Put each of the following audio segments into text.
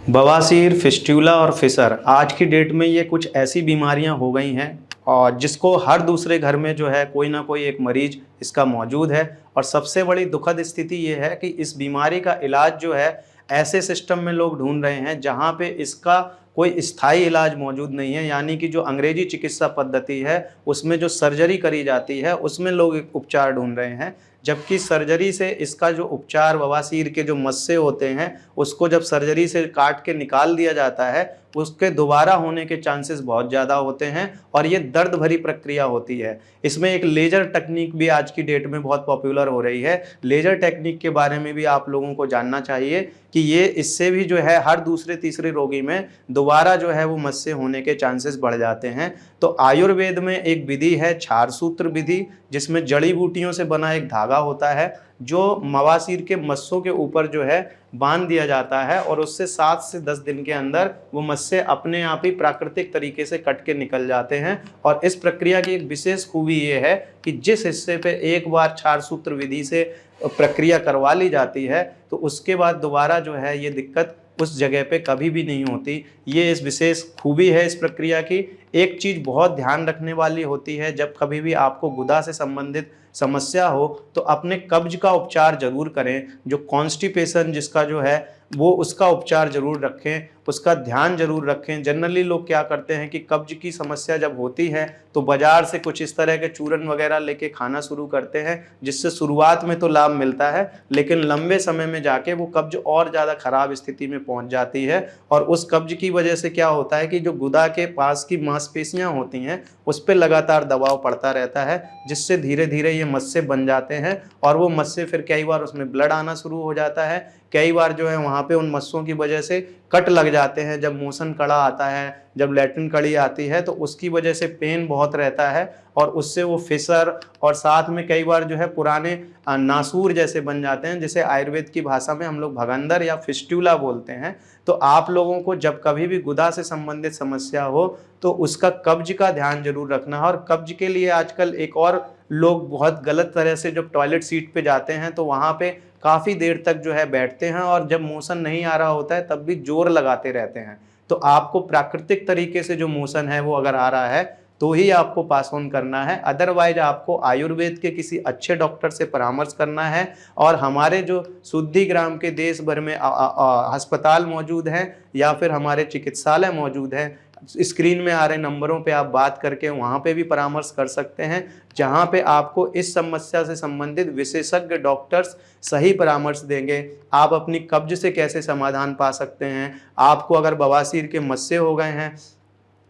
बवासीर, फिस्टूला और फिशर आज की डेट में ये कुछ ऐसी बीमारियां हो गई हैं और जिसको हर दूसरे घर में जो है कोई ना कोई एक मरीज इसका मौजूद है। और सबसे बड़ी दुखद स्थिति ये है कि इस बीमारी का इलाज जो है ऐसे सिस्टम में लोग ढूंढ रहे हैं जहां पे इसका कोई स्थायी इलाज मौजूद नहीं है, यानी कि जो अंग्रेजी चिकित्सा पद्धति है उसमें जो सर्जरी करी जाती है उसमें लोग एक उपचार ढूंढ रहे हैं। जबकि सर्जरी से इसका जो उपचार बवासीर के जो मस्से होते हैं उसको जब सर्जरी से काट के निकाल दिया जाता है उसके दोबारा होने के चांसेस बहुत ज़्यादा होते हैं और ये दर्द भरी प्रक्रिया होती है। इसमें एक लेज़र टेक्निक भी आज की डेट में बहुत पॉपुलर हो रही है। लेज़र टेक्निक के बारे में भी आप लोगों को जानना चाहिए कि ये इससे भी जो है हर दूसरे तीसरे रोगी में दोबारा जो है वो मस्से होने के चांसेस बढ़ जाते हैं। तो आयुर्वेद में एक विधि है क्षार सूत्र विधि, जिसमें जड़ी बूटियों से बना एक धागा होता है जो मवासीर के मस्सों के ऊपर जो है बांध दिया जाता है और उससे 7 से 10 दिन के अंदर वो मस्से अपने आप ही प्राकृतिक तरीके से कट के निकल जाते हैं। और इस प्रक्रिया की एक विशेष खूबी ये है कि जिस हिस्से पे एक बार क्षार सूत्र विधि से प्रक्रिया करवा ली जाती है तो उसके बाद दोबारा जो है ये दिक्कत उस जगह पे कभी भी नहीं होती। ये इस विशेष खूबी है इस प्रक्रिया की। एक चीज़ बहुत ध्यान रखने वाली होती है, जब कभी भी आपको गुदा से संबंधित समस्या हो तो अपने कब्ज का उपचार जरूर करें। जो कॉन्स्टिपेशन जिसका जो है वो उसका उपचार जरूर रखें, उसका ध्यान जरूर रखें। जनरली लोग क्या करते हैं कि कब्ज की समस्या जब होती है तो बाजार से कुछ इस तरह के चूरन वगैरह लेके खाना शुरू करते हैं, जिससे शुरुआत में तो लाभ मिलता है लेकिन लंबे समय में जाके वो कब्ज और ज़्यादा खराब स्थिति में पहुंच जाती है। और उस कब्ज की वजह से क्या होता है कि जो गुदा के पास की मांसपेशियां होती हैं उस पर लगातार दबाव पड़ता रहता है, जिससे धीरे धीरे ये मस्से बन जाते हैं और वो मस्से फिर कई बार उसमें ब्लड आना शुरू हो जाता है। कई बार जो है वहाँ पे उन मस्सों की वजह से कट लग जाते हैं। जब मोशन कड़ा आता है, जब लैट्रिन कड़ी आती है तो उसकी वजह से पेन बहुत रहता है और उससे वो फिसर और साथ में कई बार जो है पुराने नासूर जैसे बन जाते हैं, जिसे आयुर्वेद की भाषा में हम लोग भगंदर या फिस्टूला बोलते हैं। तो आप लोगों को जब कभी भी गुदा से संबंधित समस्या हो तो उसका कब्ज का ध्यान जरूर रखना है। और कब्ज के लिए आजकल एक और लोग बहुत गलत तरह से जब टॉयलेट सीट पे जाते हैं तो वहाँ पे काफ़ी देर तक जो है बैठते हैं और जब मोशन नहीं आ रहा होता है तब भी जोर लगाते रहते हैं। तो आपको प्राकृतिक तरीके से जो मोशन है वो अगर आ रहा है तो ही आपको पास ऑन करना है, अदरवाइज आपको आयुर्वेद के किसी अच्छे डॉक्टर से परामर्श करना है। और हमारे जो शुद्धिग्राम के देश भर में अस्पताल मौजूद हैं या फिर हमारे चिकित्सालय मौजूद हैं, स्क्रीन में आ रहे नंबरों पे आप बात करके वहाँ पे भी परामर्श कर सकते हैं, जहाँ पे आपको इस समस्या से संबंधित विशेषज्ञ डॉक्टर्स सही परामर्श देंगे। आप अपनी कब्ज से कैसे समाधान पा सकते हैं, आपको अगर बवासीर के मस्से हो गए हैं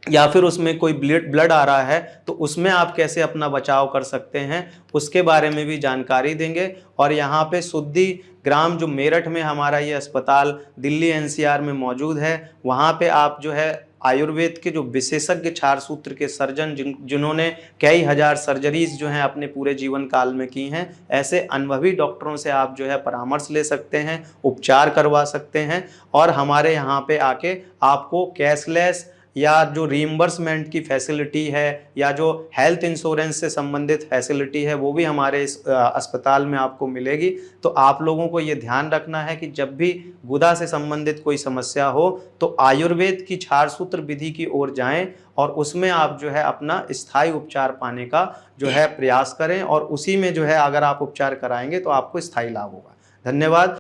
या फिर उसमें कोई ब्लड आ रहा है तो उसमें आप कैसे अपना बचाव कर सकते हैं, उसके बारे में भी जानकारी देंगे। और यहाँ पे शुद्धि ग्राम जो मेरठ में हमारा ये अस्पताल दिल्ली एनसीआर में मौजूद है, वहाँ पे आप जो है आयुर्वेद के जो विशेषज्ञ क्षार सूत्र के सर्जन जिन्होंने कई हजार सर्जरीज जो हैं अपने पूरे जीवन काल में की हैं, ऐसे अनुभवी डॉक्टरों से आप जो है परामर्श ले सकते हैं, उपचार करवा सकते हैं। और हमारे यहाँ पे आके आपको कैशलेस या जो रीइंबर्समेंट की फैसिलिटी है या जो हेल्थ इंश्योरेंस से संबंधित फैसिलिटी है वो भी हमारे इस अस्पताल में आपको मिलेगी। तो आप लोगों को ये ध्यान रखना है कि जब भी गुदा से संबंधित कोई समस्या हो तो आयुर्वेद की क्षार सूत्र विधि की ओर जाएं और उसमें आप जो है अपना स्थायी उपचार पाने का जो है प्रयास करें और उसी में जो है अगर आप उपचार कराएंगे तो आपको स्थायी लाभ होगा। धन्यवाद।